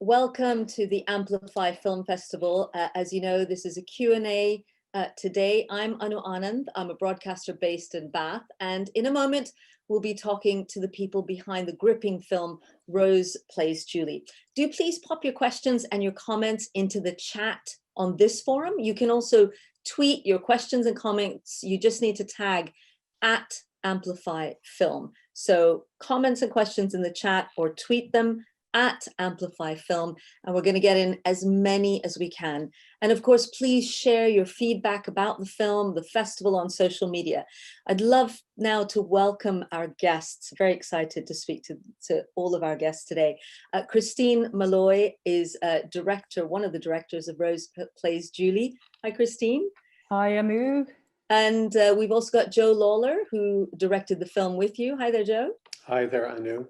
Welcome to the Amplify Film Festival. As you know, this is a Q&A today. I'm Anu Anand. I'm a broadcaster based in Bath. And in a moment, we'll be talking to the people behind the gripping film, Rose Plays Julie. Do please pop your questions and your comments into the chat on this forum. You can also tweet your questions and comments. You just need to tag at Amplify Film. So comments and questions in the chat or tweet them at Amplify Film, and we're going to get in as many as we can. And of course, please share your feedback about the film, the festival on social media. I'd love now to welcome our guests. Very excited to speak to all of our guests today. Christine Molloy is one of the directors of Rose Plays Julie. Hi, Christine. Hi, Anu. And we've also got Joe Lawlor, who directed the film with you. Hi there, Joe. Hi there, Anu.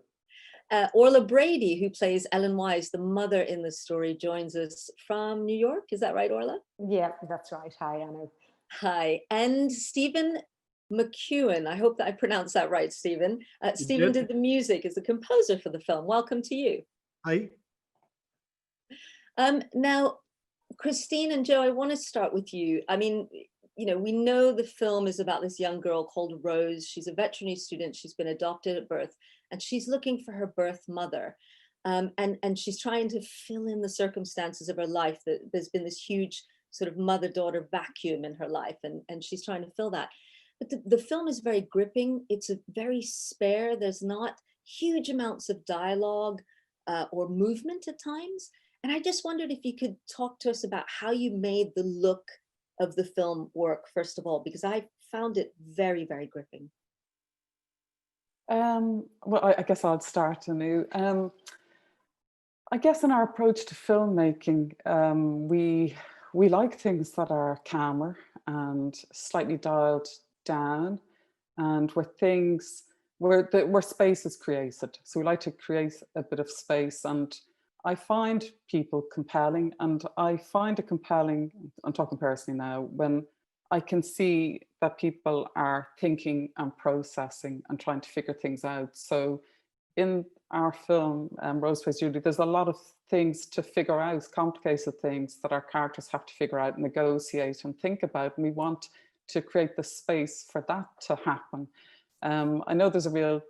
Orla Brady, who plays Ellen Wise, the mother in the story, joins us from New York. Is that right, Orla? Yeah, that's right. Hi, Anu. Hi. And Stephen McKeon. I hope that I pronounced that right, Stephen. Stephen did the music, is the composer for the film. Welcome to you. Hi. Now, Christine and Joe, I want to start with you. I mean, you know, we know the film is about this young girl called Rose. She's a veterinary student. She's been adopted at birth, and she's looking for her birth mother. And she's trying to fill in the circumstances of her life. There's been this huge sort of mother-daughter vacuum in her life, and she's trying to fill that. But the film is very gripping. It's a very spare. There's not huge amounts of dialogue or movement at times. And I just wondered if you could talk to us about how you made the look of the film work, first of all, because I found it very, very gripping. Well, I guess I'll start anew. I guess in our approach to filmmaking, we like things that are calmer and slightly dialed down, and where space is created. So we like to create a bit of space, and I find people compelling, and I find it compelling, I'm talking personally now, when I can see that people are thinking and processing and trying to figure things out. So in our film, Rose Plays Julie, there's a lot of things to figure out, complicated things that our characters have to figure out, negotiate and think about. And we want to create the space for that to happen. I know there's a real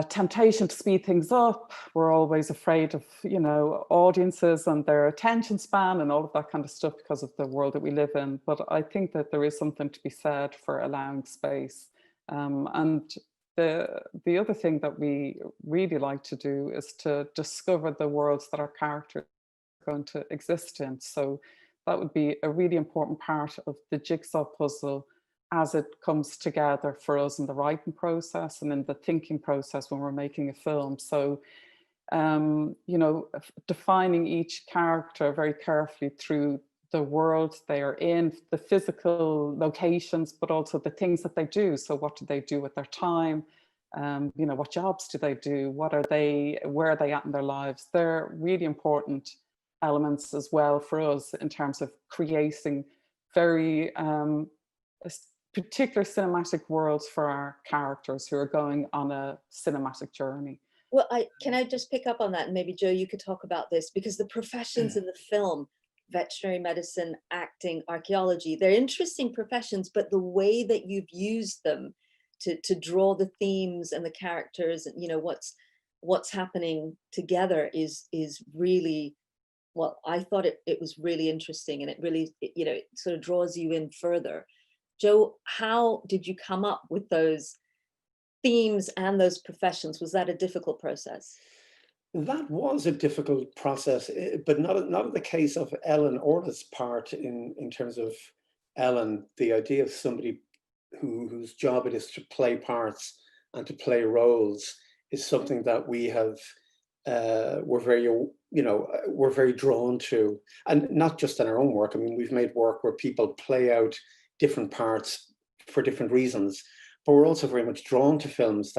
temptation to speed things up. We're always afraid of, you know, audiences and their attention span and all of that kind of stuff because of the world that we live in. But I think that there is something to be said for allowing space. And the other thing that we really like to do is to discover the worlds that our characters are going to exist in. So that would be a really important part of the jigsaw puzzle as it comes together for us in the writing process and in the thinking process when we're making a film. So, you know, defining each character very carefully through the world they are in, the physical locations, but also the things that they do. So what do they do with their time? You know, what jobs do they do? Where are they at in their lives? They're really important elements as well for us in terms of creating very particular cinematic worlds for our characters who are going on a cinematic journey. Well, can I just pick up on that? And maybe Joe, you could talk about this, because the professions in the film, veterinary medicine, acting, archaeology, they're interesting professions, but the way that you've used them to draw the themes and the characters and, you know, what's happening together is really, well, I thought it was really interesting, and it really, you know, it sort of draws you in further. Joe, how did you come up with those themes and those professions? Was that a difficult process? That was a difficult process, but not in the case of Ellen Orla's part in terms of Ellen. The idea of somebody whose job it is to play parts and to play roles is something that we have, we're very drawn to, and not just in our own work. I mean, we've made work where people play out different parts for different reasons, but we're also very much drawn to films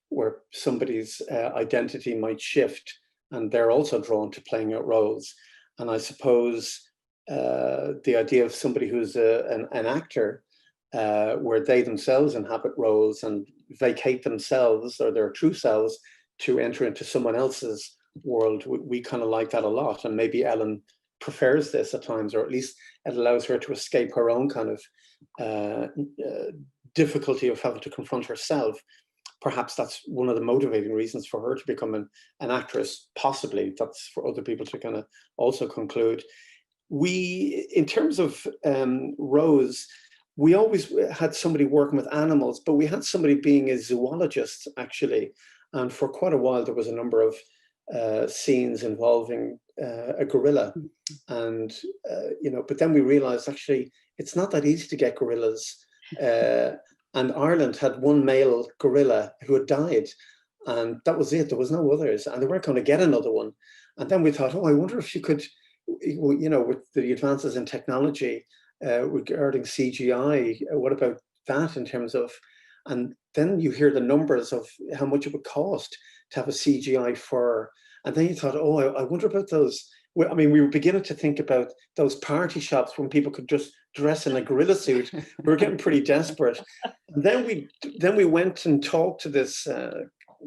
where somebody's identity might shift and they're also drawn to playing out roles. And I suppose the idea of somebody who's an actor, where they themselves inhabit roles and vacate themselves or their true selves to enter into someone else's world, we kind of like that a lot. And maybe Ellen prefers this at times, or at least it allows her to escape her own kind of difficulty of having to confront herself. Perhaps that's one of the motivating reasons for her to become an actress. Possibly that's for other people to kind of also conclude. We, in terms of Rose, we always had somebody working with animals, but we had somebody being a zoologist, actually. And for quite a while, there was a number of scenes involving a gorilla. And, but then we realized, actually, it's not that easy to get gorillas. And Ireland had one male gorilla who had died. And that was it. There was no others. And they weren't going to get another one. And then we thought, I wonder if you could, with the advances in technology, regarding CGI, what about that in terms of, and then you hear the numbers of how much it would cost to have a CGI fur. And then you thought, I wonder about those. I mean, we were beginning to think about those party shops when people could just dress in a gorilla suit. We were getting pretty desperate. And then we went and talked to this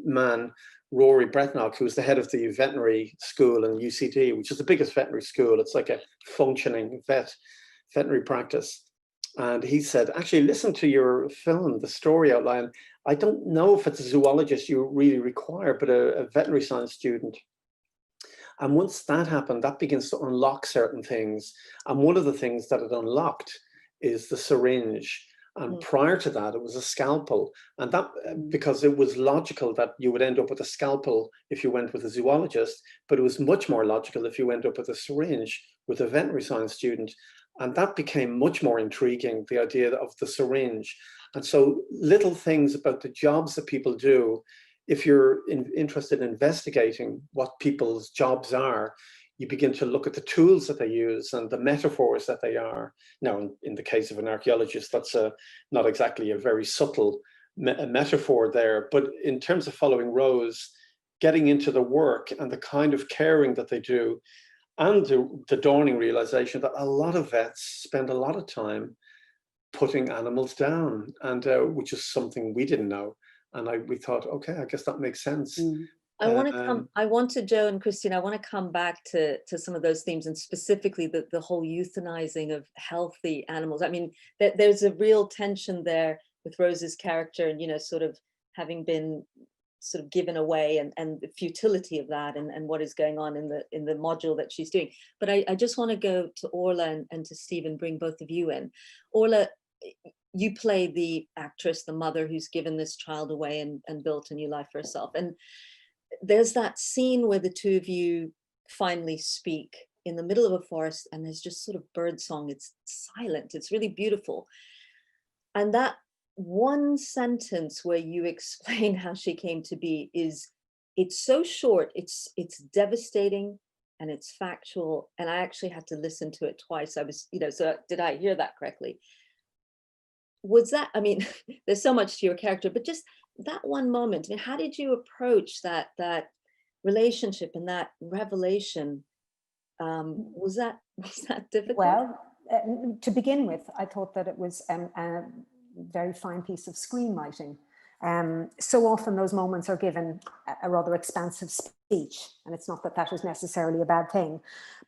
man, Rory Bretnock, who's the head of the veterinary school in UCD, which is the biggest veterinary school. It's like a functioning veterinary practice. And he said, actually, listen to your film, the story outline. I don't know if it's a zoologist you really require, but a veterinary science student. And once that happened, that begins to unlock certain things. And one of the things that it unlocked is the syringe. And prior to that, it was a scalpel. And that, because it was logical that you would end up with a scalpel if you went with a zoologist, but it was much more logical if you went up with a syringe with a veterinary science student. And that became much more intriguing, the idea of the syringe. And so little things about the jobs that people do, if you're interested in investigating what people's jobs are, you begin to look at the tools that they use and the metaphors that they are. Now, in the case of an archaeologist, that's not exactly a very subtle metaphor there. But in terms of following Rose, getting into the work and the kind of caring that they do, and the dawning realization that a lot of vets spend a lot of time putting animals down, and which is something we didn't know. And we thought, okay, I guess that makes sense. I want to, Joe and Christine, I want to come back to some of those themes, and specifically the whole euthanizing of healthy animals. I mean, there's a real tension there with Rose's character, and sort of having been sort of given away, and the futility of that, and what is going on in the module that she's doing. But I just want to go to Orla and to Stephen, bring both of you in. Orla, you play the actress, the mother who's given this child away and built a new life for herself. And there's that scene where the two of you finally speak in the middle of a forest, and there's just sort of bird song. It's silent. It's really beautiful. And that one sentence where you explain how she came to be it's so short, it's devastating, and it's factual. And I actually had to listen to it twice. I was, so did I hear that correctly? Was that, I mean, there's so much to your character, but just that one moment, I mean, how did you approach that relationship and that revelation? Was that difficult? Well, to begin with, I thought that it was a very fine piece of screenwriting. So often those moments are given a rather expansive speech, and it's not that is necessarily a bad thing,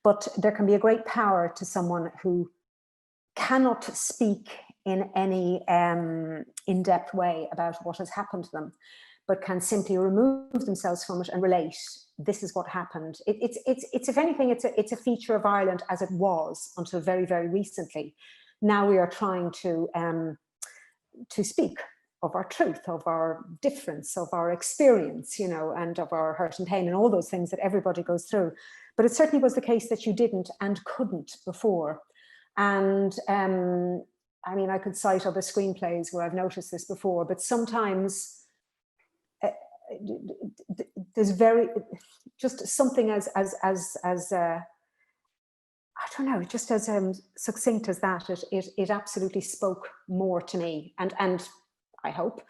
but there can be a great power to someone who cannot speak in any in-depth way about what has happened to them, but can simply remove themselves from it and relate. This is what happened. It's if anything, it's a feature of Ireland as it was until very, very recently. Now we are trying to speak of our truth, of our difference, of our experience, and of our hurt and pain and all those things that everybody goes through. But it certainly was the case that you didn't and couldn't before. And I mean, I could cite other screenplays where I've noticed this before, but sometimes there's just something as I don't know, just as succinct as that. It absolutely spoke more to me, and I hope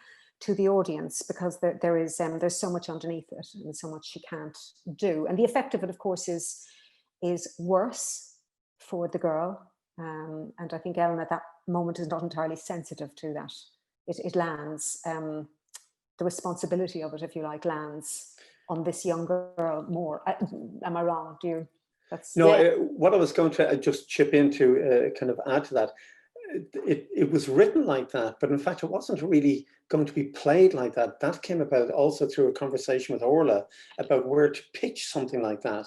to the audience, because there's so much underneath it and so much she can't do. And the effect of it, of course, is worse for the girl. And I think Ellen at that moment is not entirely sensitive to that. It lands. The responsibility of it, if you like, lands. on this young girl more. Am I wrong? Do you? That's No, Yeah. what I was going to just chip into, kind of add to that, it was written like that, but in fact, it wasn't really going to be played like that. That came about also through a conversation with Orla about where to pitch something like that.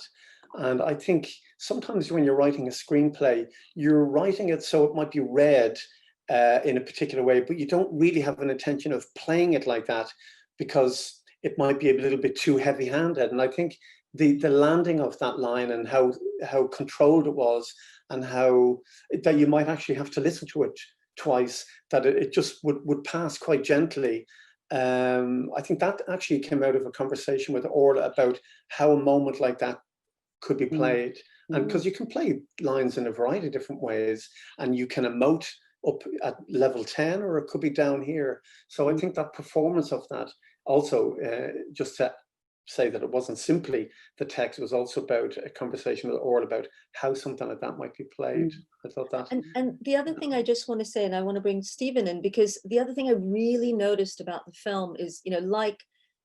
And I think sometimes when you're writing a screenplay, you're writing it so it might be read in a particular way, but you don't really have an intention of playing it like that because it might be a little bit too heavy-handed. And I think the landing of that line and how controlled it was, and how that you might actually have to listen to it twice, that it just would pass quite gently. I think that actually came out of a conversation with Orla about how a moment like that could be played. And because you can play lines in a variety of different ways, and you can emote up at level 10, or it could be down here. So I think that performance of that also, just to say that it wasn't simply the text, was also about a conversation with Orla about how something like that might be played. I thought that. And the other thing I just want to say, and I want to bring Stephen in, because the other thing I really noticed about the film is, you know, like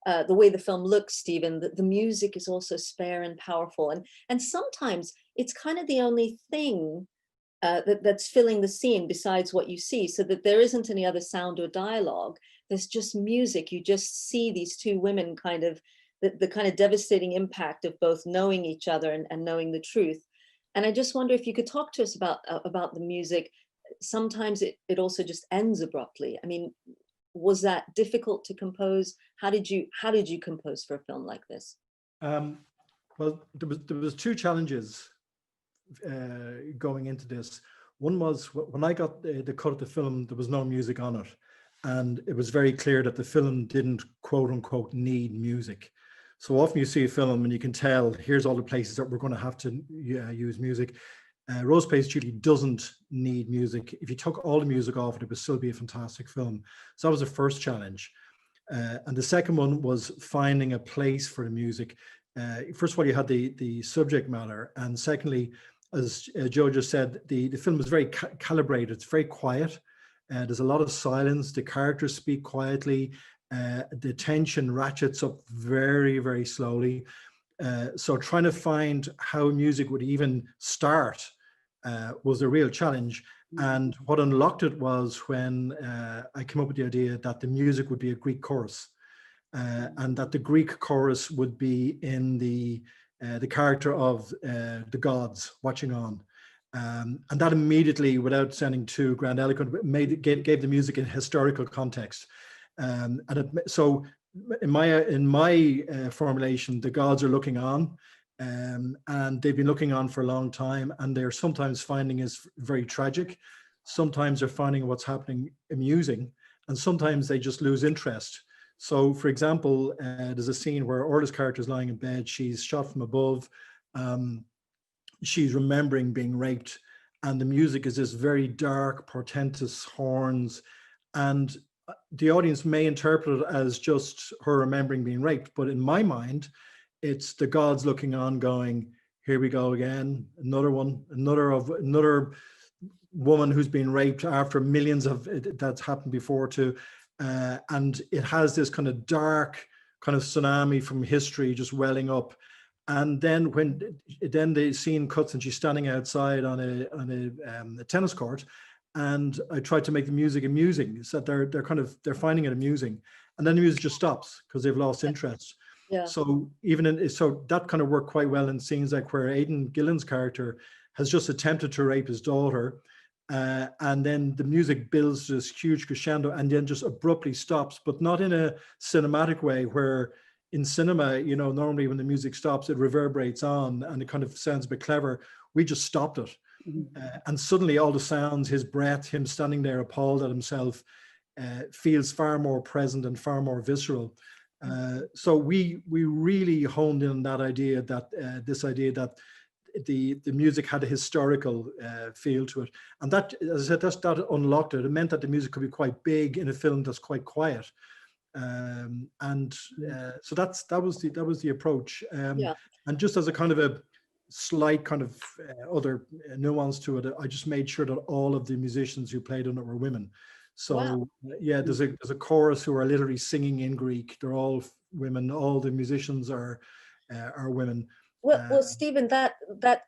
the way the film looks, Stephen, that the music is also spare and powerful. And sometimes it's kind of the only thing that's filling the scene besides what you see, so that there isn't any other sound or dialogue. There's just music. You just see these two women kind of, the kind of devastating impact of both knowing each other and knowing the truth. And I just wonder if you could talk to us about the music. Sometimes it also just ends abruptly. I mean, was that difficult to compose? How did you compose for a film like this? Well, there was two challenges going into this. One was when I got the cut of the film, there was no music on it, and it was very clear that the film didn't, quote unquote, need music. So often you see a film and you can tell, here's all the places that we're going to have to use music. Rose-Pays Julie doesn't need music. If you took all the music off it would still be a fantastic film. So that was the first challenge. And the second one was finding a place for the music. First of all, you had the subject matter. And secondly, as Joe just said, the film is very calibrated. It's very quiet. There's a lot of silence. The characters speak quietly. The tension ratchets up very, very slowly. So trying to find how music would even start was a real challenge. And what unlocked it was when I came up with the idea that the music would be a Greek chorus, and that the Greek chorus would be in the character of the gods watching on. And that immediately, without sounding too grandiloquent, gave the music a historical context. So in my formulation, the gods are looking on, and they've been looking on for a long time, and they're sometimes finding it very tragic. Sometimes they're finding what's happening amusing, and sometimes they just lose interest. So, for example, there's a scene where Orla's character is lying in bed. She's shot from above. She's remembering being raped, and the music is this very dark, portentous horns, and the audience may interpret it as just her remembering being raped, but in my mind, it's the gods looking on, going, "Here we go again, another one, another woman who's been raped after millions of that's happened before too," and it has this kind of dark kind of tsunami from history just welling up. And then when the scene cuts and she's standing outside on a tennis court. And I tried to make the music amusing, so that they're finding it amusing, and then the music just stops because they've lost interest. Yeah. So so that kind of worked quite well in scenes like where Aidan Gillen's character has just attempted to rape his daughter, and then the music builds this huge crescendo and then just abruptly stops, but not in a cinematic way where in cinema, you know, normally when the music stops, it reverberates on and it kind of sounds a bit clever. We just stopped it. And suddenly all the sounds, his breath, him standing there appalled at himself, feels far more present and far more visceral. So we really honed in on that idea, that this idea that the music had a historical feel to it. And that, as I said, that unlocked it. It meant that the music could be quite big in a film that's quite quiet. So that was the approach. And just as a kind of a slight kind of other nuance to it, I just made sure that all of the musicians who played on it were women. So yeah, there's a chorus who are literally singing in Greek. They're all women. All the musicians are women. Well, Stephen, that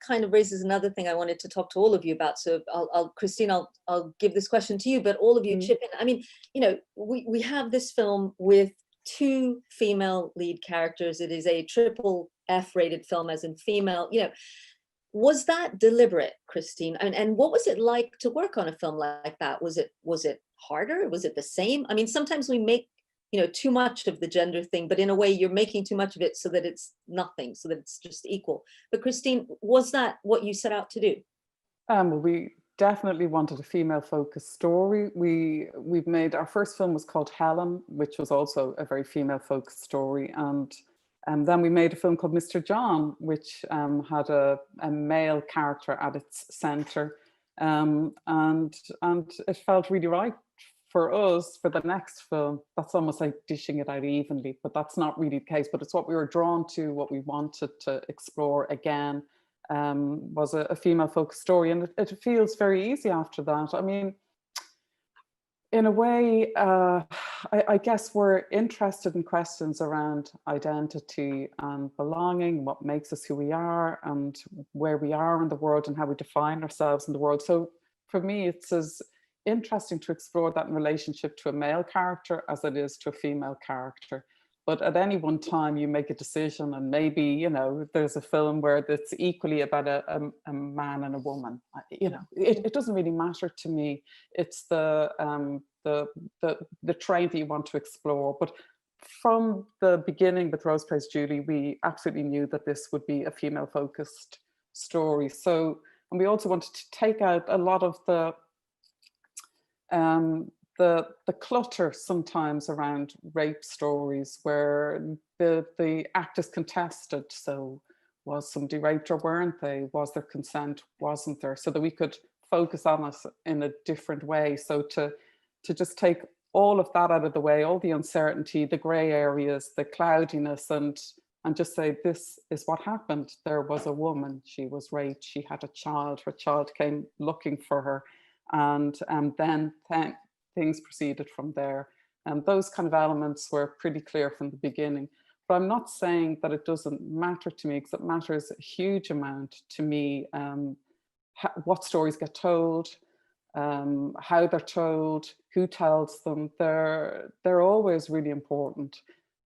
kind of raises another thing I wanted to talk to all of you about. So Christine, I'll give this question to you, but all of you chip in. I mean, you know, we have this film with 2 female lead characters. It is a triple F rated film, as in female. You know, was that deliberate, Christine? And what was it like to work on a film like that? Was it harder? Was it the same? I mean, sometimes we make, you know, too much of the gender thing, but in a way you're making too much of it so that it's nothing, so that it's just equal. But Christine, was that what you set out to do? We definitely wanted a female focused story. We've made, our first film was called Helen, which was also a very female focused story. And then we made a film called Mr. John, which had a male character at its center. And it felt really right for us, for the next film. That's almost like dishing it out evenly, but that's not really the case. But it's what we were drawn to, what we wanted to explore again, was a female-focused story. And it feels very easy after that. I mean, in a way, I guess we're interested in questions around identity and belonging, what makes us who we are, and where we are in the world, and how we define ourselves in the world. So for me, it's as interesting to explore that in relationship to a male character as it is to a female character. But at any one time you make a decision, and maybe, you know, there's a film where it's equally about a man and a woman. You know, it doesn't really matter to me. It's the trait that you want to explore. But from the beginning with Rose Plays Julie, we absolutely knew that this would be a female focused story. So, and we also wanted to take out a lot of the clutter sometimes around rape stories, where the act is contested. So was somebody raped or weren't they? Was there consent? Wasn't there? So that we could focus on it in a different way. So to just take all of that out of the way, all the uncertainty, the grey areas, the cloudiness, and just say, this is what happened. There was a woman, she was raped, she had a child, her child came looking for her, and then things proceeded from there. And those kind of elements were pretty clear from the beginning. But I'm not saying that it doesn't matter to me, because it matters a huge amount to me, what stories get told, how they're told, who tells them. They're always really important.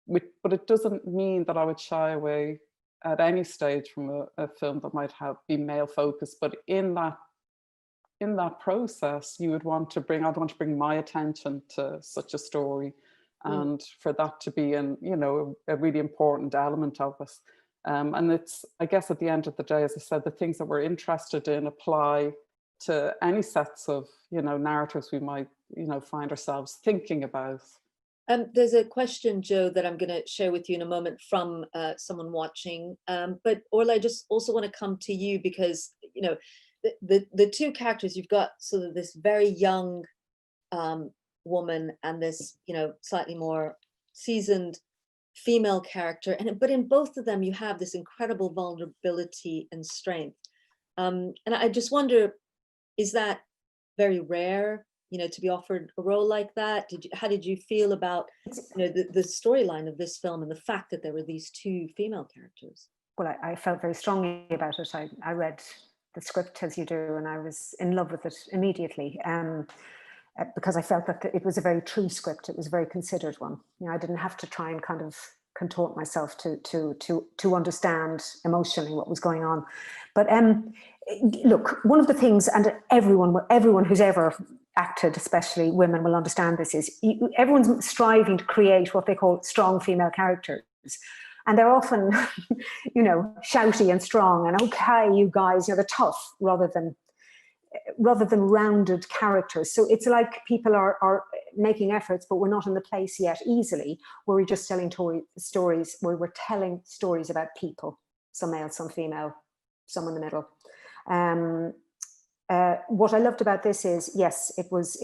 But it doesn't mean that I would shy away at any stage from a film that might be male focused. But in that process, I'd want to bring my attention to such a story, and for that to be a really important element of it. And it's, I guess at the end of the day, as I said, the things that we're interested in apply to any sets of, narratives we might, find ourselves thinking about. There's a question, Joe, that I'm going to share with you in a moment from someone watching. But Orla, I just also want to come to you, because, the 2 characters, you've got sort of this very young woman and this, slightly more seasoned female character. But in both of them, you have this incredible vulnerability and strength. And I just wonder, is that very rare, to be offered a role like that? How did you feel about, the storyline of this film and the fact that there were these 2 female characters? Well, I felt very strongly about it. I read the script, as you do, and I was in love with it immediately, because I felt that it was a very true script. It was a very considered one. I didn't have to try and kind of contort myself to understand emotionally what was going on. But look, one of the things, and everyone who's ever acted, especially women, will understand this, is everyone's striving to create what they call strong female characters. And they're often, shouty and strong and, okay, you guys, they're tough rather than rounded characters. So it's like people are making efforts, but we're not in the place yet easily where we're just telling stories, where we're telling stories about people, some male, some female, some in the middle. What I loved about this is, yes, it was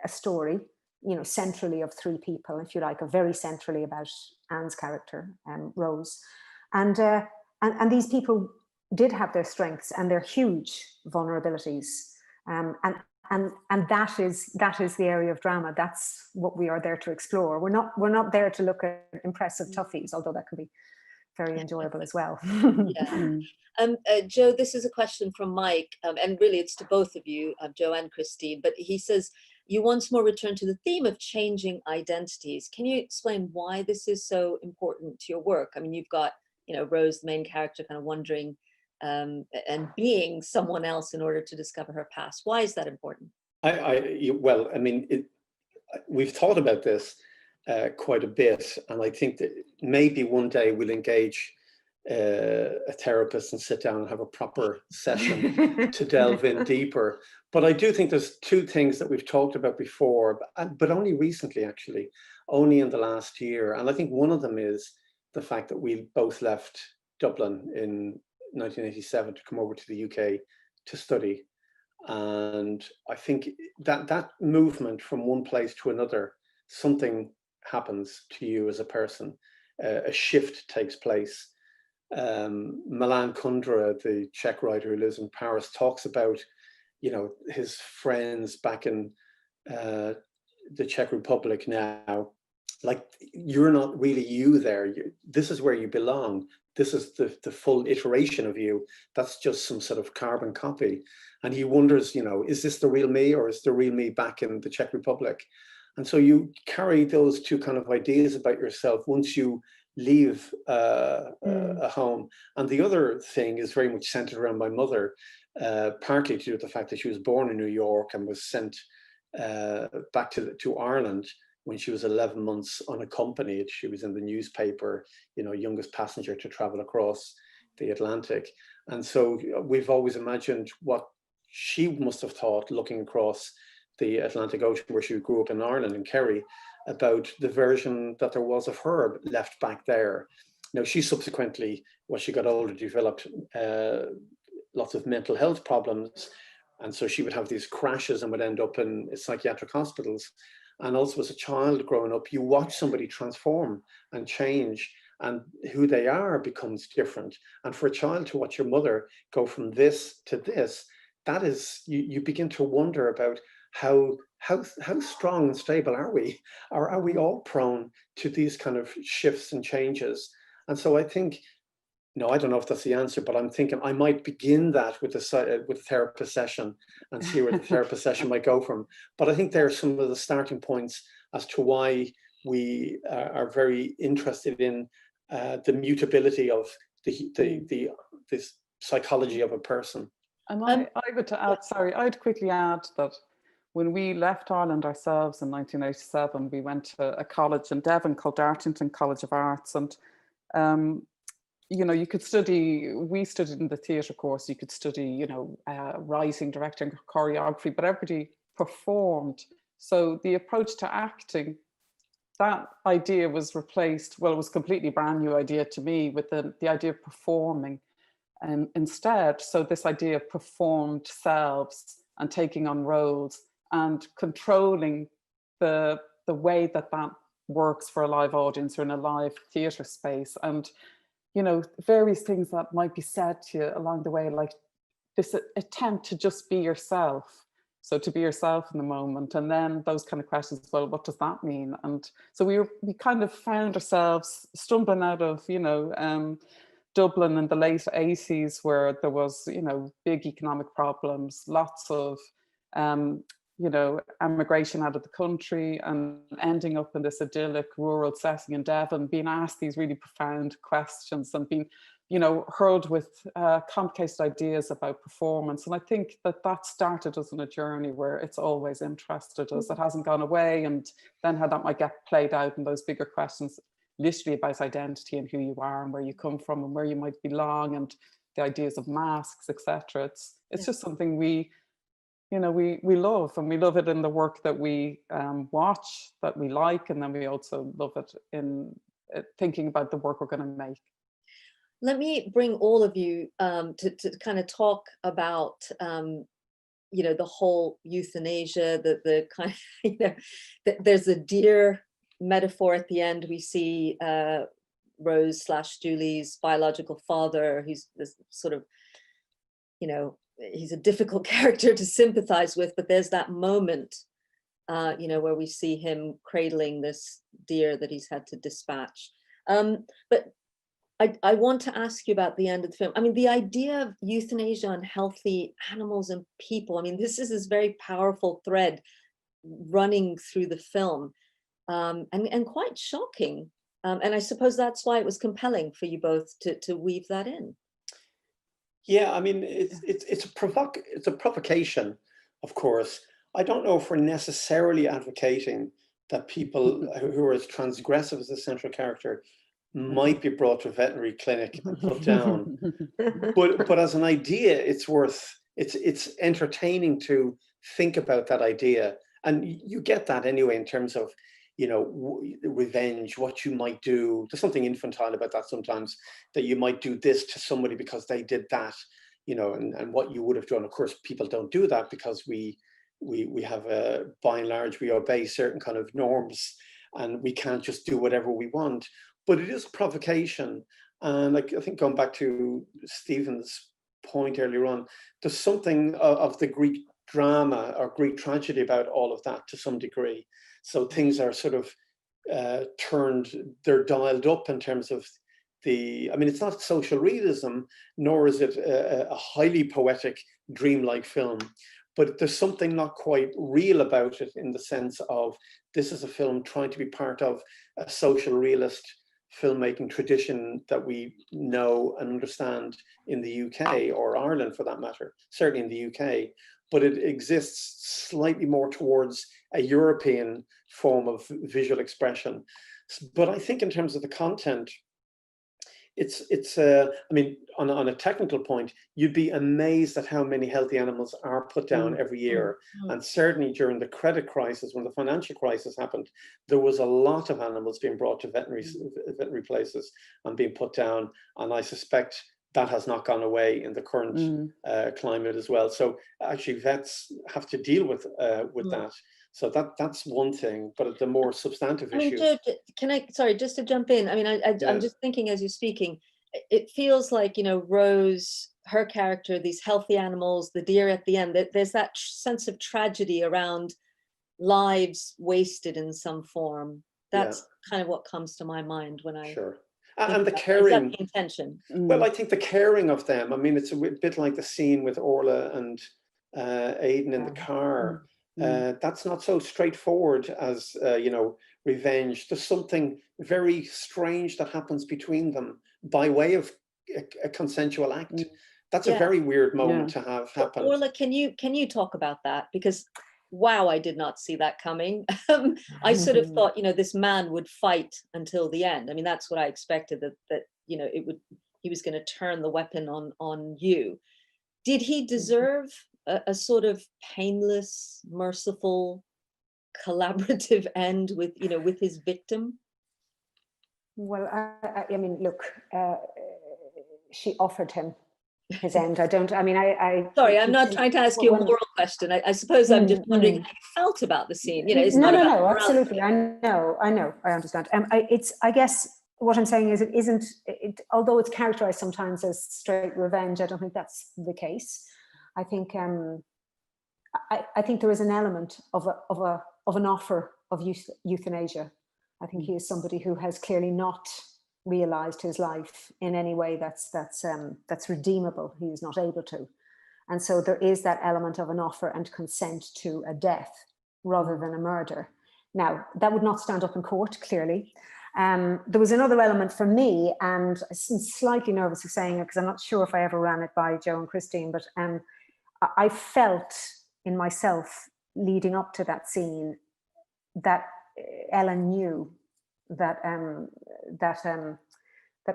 a story, centrally of 3 people, if you like, very centrally about Anne's character, Rose, and these people did have their strengths and their huge vulnerabilities, and and that is the area of drama. That's what we are there to explore. We're not there to look at impressive toughies, although that can be very enjoyable as well. Yeah. Joe, this is a question from Mike, and really it's to both of you, Joe and Christine, but he says, you once more return to the theme of changing identities. Can you explain why this is so important to your work? I mean, you've got, Rose, the main character, kind of wondering and being someone else in order to discover her past. Why is that important? Well, I mean, we've thought about this quite a bit, and I think that maybe one day we'll engage a therapist and sit down and have a proper session to delve in deeper. But I do think there's two things that we've talked about before, but only recently, actually, only in the last year. And I think one of them is the fact that we both left Dublin in 1987 to come over to the UK to study. And I think that movement from one place to another, something happens to you as a person, a shift takes place. Milan Kundera, the Czech writer who lives in Paris, talks about, his friends back in the Czech Republic now. Like, you're not really you there. This is where you belong. This is the full iteration of you. That's just some sort of carbon copy. And he wonders, is this the real me, or is the real me back in the Czech Republic? And so you carry those two kind of ideas about yourself once you leave a home. And the other thing is very much centered around my mother, partly to do with the fact that she was born in New York and was sent back to Ireland when she was 11 months unaccompanied. She was in the newspaper, youngest passenger to travel across the Atlantic. And so we've always imagined what she must have thought looking across the Atlantic Ocean, where she grew up in Ireland, in Kerry, about the version that there was of her left back there. Now, she subsequently, as she got older, developed lots of mental health problems. And so she would have these crashes and would end up in psychiatric hospitals. And also as a child growing up, you watch somebody transform and change, and who they are becomes different. And for a child to watch your mother go from this to this, that is, you begin to wonder about how strong and stable are we? Or are we all prone to these kind of shifts and changes? And so I think, I don't know if that's the answer, but I'm thinking I might begin that with a therapist session and see where the therapist session might go from. But I think there are some of the starting points as to why we are very interested in the mutability of this psychology of a person. And I would add, sorry, I'd quickly add that when we left Ireland ourselves in 1987, we went to a college in Devon called Dartington College of Arts. And, you could study, we studied in the theatre course, you could study, writing, directing, choreography, but everybody performed. So the approach to acting, that idea was replaced, well, it was a completely brand new idea to me, with the idea of performing. And instead, so this idea of performed selves and taking on roles and controlling the way that works for a live audience or in a live theatre space. And, various things that might be said to you along the way, like this attempt to just be yourself. So to be yourself in the moment, and then those kind of questions, well, what does that mean? And so we kind of found ourselves stumbling out of, Dublin in the late 80s, where there was, big economic problems, lots of, emigration out of the country, and ending up in this idyllic rural setting in Devon, being asked these really profound questions and being, hurled with complicated ideas about performance. And I think that started us on a journey where it's always interested us. It hasn't gone away. And then how that might get played out in those bigger questions, literally about identity and who you are and where you come from and where you might belong, and the ideas of masks, etc. It's just something we love, and we love it in the work that we watch, that we like, and then we also love it in thinking about the work we're going to make. Let me bring all of you to kind of talk about the whole euthanasia, the kind of, there's a deer metaphor at the end. We see Rose / Julie's biological father, who's this sort of, he's a difficult character to sympathize with, but there's that moment, you know, where we see him cradling this deer that he's had to dispatch. But I want to ask you about the end of the film. I mean, the idea of euthanasia on healthy animals and people, I mean, this is this very powerful thread running through the film, and quite shocking. And I suppose that's why it was compelling for you both to weave that in. Yeah, I mean, it's a provocation, of course. I don't know if we're necessarily advocating that people who are as transgressive as the central character might be brought to a veterinary clinic and put down. But as an idea, it's entertaining to think about that idea. And you get that anyway in terms of, you know, revenge, what you might do. There's something infantile about that sometimes, that you might do this to somebody because they did that, you know, and what you would have done. Of course, people don't do that because we have by and large, we obey certain kind of norms, and we can't just do whatever we want. But it is provocation. And like, I think going back to Stephen's point earlier on, there's something of the Greek drama or Greek tragedy about all of that to some degree. So things are sort of they're dialed up in terms of I mean, it's not social realism, nor is it a highly poetic, dreamlike film, but there's something not quite real about it, in the sense of this is a film trying to be part of a social realist filmmaking tradition that we know and understand in the UK, or Ireland for that matter, certainly in the UK, but it exists slightly more towards a European form of visual expression. But I think in terms of the content, I mean, on a technical point, you'd be amazed at how many healthy animals are put down every year. And certainly during the credit crisis, when the financial crisis happened, there was a lot of animals being brought to veterinary places and being put down. And I suspect that has not gone away in the current climate as well. So actually vets have to deal with that. So that's one thing, but the more substantive issue. I mean, Jo, sorry, just to jump in. I mean, I'm just thinking as you're speaking, it feels like, you know, Rose, her character, these healthy animals, the deer at the end, there's that sense of tragedy around lives wasted in some form. That's kind of what comes to my mind when I... Sure. And the caring... Is that the intention? Well, I think the caring of them, I mean, it's a bit like the scene with Orla and Aidan in the car. That's not so straightforward as, you know, revenge. There's something very strange that happens between them by way of a consensual act. That's a very weird moment to have happen. Orla, can you talk about that? Because, wow, I did not see that coming. I sort of thought, you know, this man would fight until the end. I mean, that's what I expected, that you know, he was going to turn the weapon on you. Did he deserve a sort of painless, merciful, collaborative end with, you know, with his victim? Well, I mean, look, she offered him his end. Sorry, I'm not trying to ask you a moral question. I suppose I'm just wondering how you felt about the scene. You know, it's not about morality. Absolutely. I understand. I guess what I'm saying is, although it's characterized sometimes as straight revenge, I don't think that's the case. I think I think there is an element of an offer of euthanasia. I think he is somebody who has clearly not realized his life in any way that's redeemable. He is not able to, and so there is that element of an offer and consent to a death rather than a murder. Now, that would not stand up in court, clearly. There was another element for me, and I'm slightly nervous of saying it because I'm not sure if I ever ran it by Joe and Christine, but I felt in myself leading up to that scene that Ellen knew that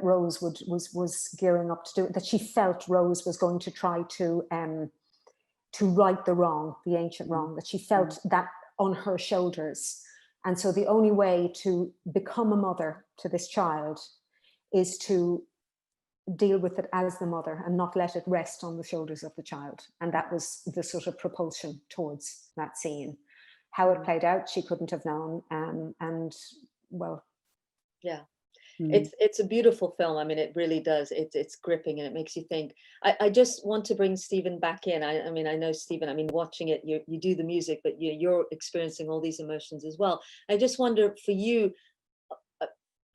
Rose was gearing up to do it, that she felt Rose was going to try to right the wrong, the ancient wrong, that she felt that on her shoulders. And so the only way to become a mother to this child is to deal with it as the mother and not let it rest on the shoulders of the child. And that was the sort of propulsion towards that scene. How it played out, she couldn't have known. And well, yeah. It's a beautiful film. I mean, it really does. It's gripping and it makes you think. I just want to bring Stephen back in. I mean, I know Stephen. I mean, watching it, you do the music, but you're experiencing all these emotions as well. I just wonder for you,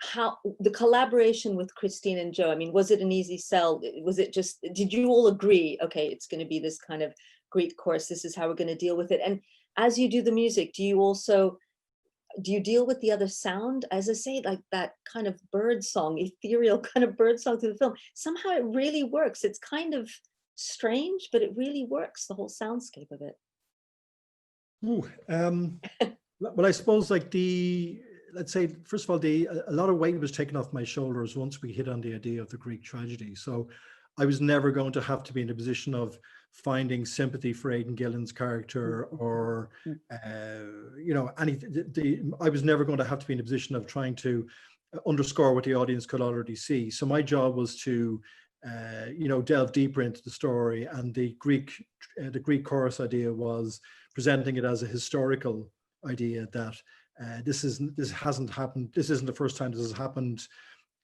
how the collaboration with Christine and Joe. I mean, was it an easy sell? Was it just, did you all agree, okay, it's going to be this kind of Greek chorus, this is how we're going to deal with it? And as you do the music, do you deal with the other sound? As I say, like that kind of bird song, ethereal kind of bird song through the film, somehow it really works. It's kind of strange, but it really works, the whole soundscape of it. Well, I suppose like let's say, first of all, a lot of weight was taken off my shoulders once we hit on the idea of the Greek tragedy. So I was never going to have to be in a position of finding sympathy for Aidan Gillen's character, or you know, I was never going to have to be in a position of trying to underscore what the audience could already see. So my job was to you know, delve deeper into the story, and the Greek chorus idea was presenting it as a historical idea that this hasn't happened. This isn't the first time this has happened.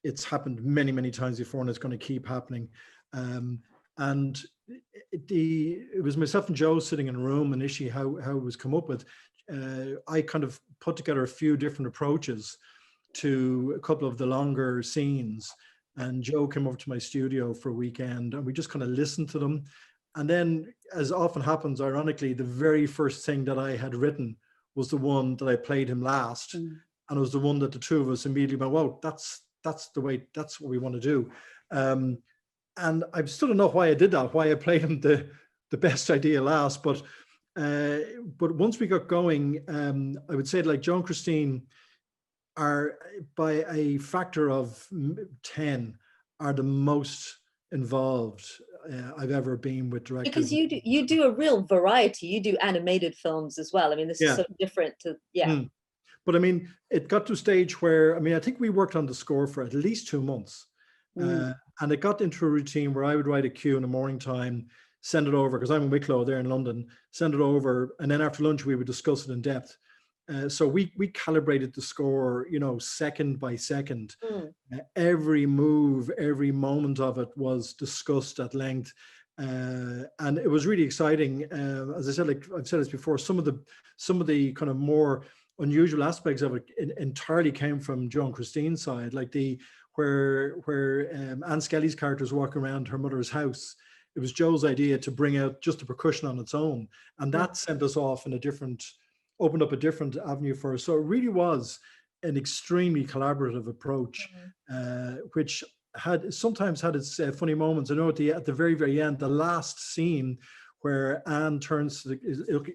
It's happened many, many times before, and it's going to keep happening. And it was myself and Joe sitting in a room initially, how it was come up with. I kind of put together a few different approaches to a couple of the longer scenes, and Joe came over to my studio for a weekend, and we just kind of listened to them. And then, as often happens, ironically, the very first thing that I had written was the one that I played him last, and it was the one that the two of us immediately went, "Wow, that's the way, that's what we want to do." And I still don't know why I did that, why I played him the best idea last, but once we got going, I would say like Joe and Christine are, by a factor of 10, are the most involved I've ever been with directors. Because you do a real variety. You do animated films as well. I mean, this is so different to, But I mean, it got to a stage where, I mean, I think we worked on the score for at least 2 months. And it got into a routine where I would write a cue in the morning time, send it over, because I'm in Wicklow, there in London, send it over, and then after lunch we would discuss it in depth. So we calibrated the score, you know, second by second. Every move, every moment of it was discussed at length, and it was really exciting. As I said, like I've said this before, some of the kind of more unusual aspects of it entirely came from Joe and Christine's side, like where Anne Skelly's character is walking around her mother's house. It was Joe's idea to bring out just the percussion on its own, and that sent us off in opened up a different avenue for us. So it really was an extremely collaborative approach, which sometimes had its funny moments. I know at the very, very end, the last scene where Anne turns to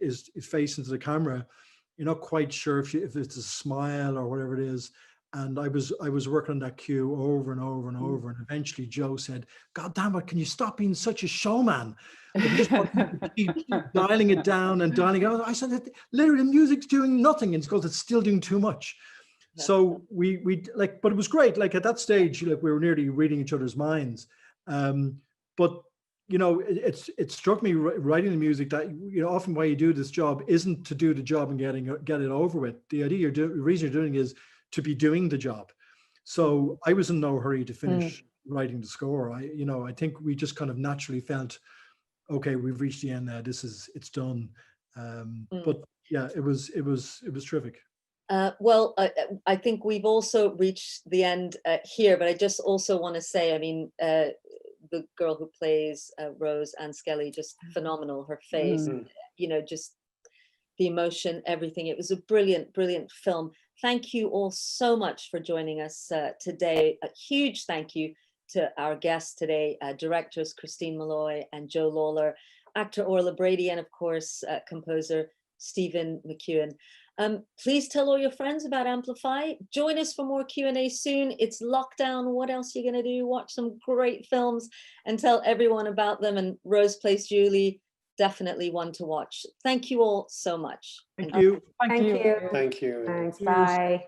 is facing to the camera, you're not quite sure if it's a smile or whatever it is. And I was working on that cue over and over and over, and eventually Joe said, "God damn it, can you stop being such a showman? I just want to keep dialing it down and dialing it out." I said, "Literally, the music's doing nothing," and it's still doing too much. So we like, but it was great. Like at that stage, like we were nearly reading each other's minds. But you know, it struck me writing the music that, you know, often why you do this job isn't to do the job and get it over with. The reason you're doing is to be doing the job. So I was in no hurry to finish writing the score. I think we just kind of naturally felt, okay, we've reached the end now. It's done. But yeah, it was terrific. Well, I think we've also reached the end here, but I just also want to say, I mean, the girl who plays Rose, Anne Skelly, just phenomenal. Her face, you know, just the emotion, everything. It was a brilliant, brilliant film. Thank you all so much for joining us today. A huge thank you to our guests today, directors Christine Molloy and Joe Lawlor, actor Orla Brady, and of course, composer Stephen McKeon. Please tell all your friends about Amplify. Join us for more Q&A soon. It's lockdown. What else are you going to do? Watch some great films and tell everyone about them. And Rose Plays Julie, definitely one to watch. Thank you all so much. Thank you. Thank you. Thank you. Thanks. Bye.